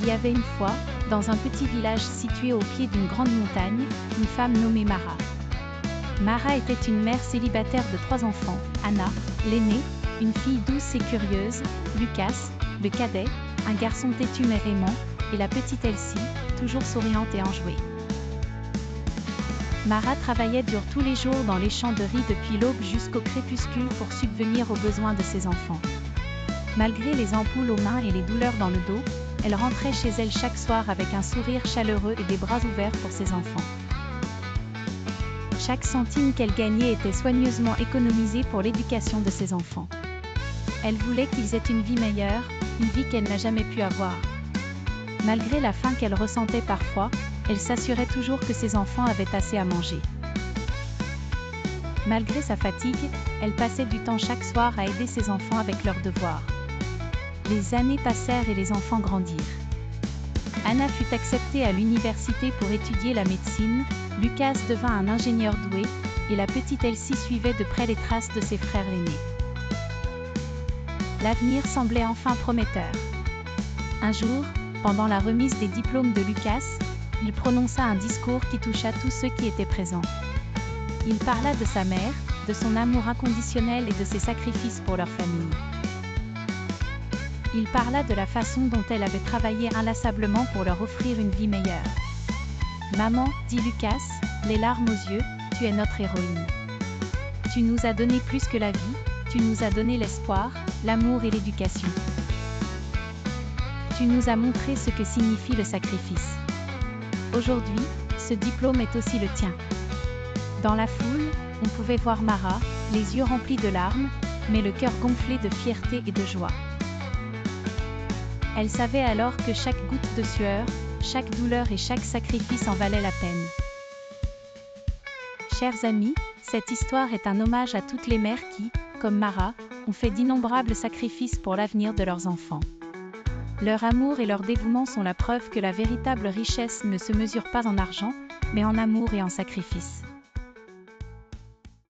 Il y avait une fois, dans un petit village situé au pied d'une grande montagne, une femme nommée Mara. Mara était une mère célibataire de 3 enfants, Anna, l'aînée, une fille douce et curieuse, Lucas, le cadet, un garçon têtu mais aimant, et la petite Elsie, toujours souriante et enjouée. Mara travaillait dur tous les jours dans les champs de riz depuis l'aube jusqu'au crépuscule pour subvenir aux besoins de ses enfants. Malgré les ampoules aux mains et les douleurs dans le dos, elle rentrait chez elle chaque soir avec un sourire chaleureux et des bras ouverts pour ses enfants. Chaque centime qu'elle gagnait était soigneusement économisé pour l'éducation de ses enfants. Elle voulait qu'ils aient une vie meilleure, une vie qu'elle n'a jamais pu avoir. Malgré la faim qu'elle ressentait parfois, elle s'assurait toujours que ses enfants avaient assez à manger. Malgré sa fatigue, elle passait du temps chaque soir à aider ses enfants avec leurs devoirs. Les années passèrent et les enfants grandirent. Anna fut acceptée à l'université pour étudier la médecine, Lucas devint un ingénieur doué, et la petite Elsie suivait de près les traces de ses frères aînés. L'avenir semblait enfin prometteur. Un jour, pendant la remise des diplômes de Lucas, il prononça un discours qui toucha tous ceux qui étaient présents. Il parla de sa mère, de son amour inconditionnel et de ses sacrifices pour leur famille. Il parla de la façon dont elle avait travaillé inlassablement pour leur offrir une vie meilleure. « Maman, dit Lucas, les larmes aux yeux, tu es notre héroïne. Tu nous as donné plus que la vie, tu nous as donné l'espoir, l'amour et l'éducation. Tu nous as montré ce que signifie le sacrifice. Aujourd'hui, ce diplôme est aussi le tien. » Dans la foule, on pouvait voir Mara, les yeux remplis de larmes, mais le cœur gonflé de fierté et de joie. Elle savait alors que chaque goutte de sueur, chaque douleur et chaque sacrifice en valait la peine. Chers amis, cette histoire est un hommage à toutes les mères qui, comme Mara, ont fait d'innombrables sacrifices pour l'avenir de leurs enfants. Leur amour et leur dévouement sont la preuve que la véritable richesse ne se mesure pas en argent, mais en amour et en sacrifice.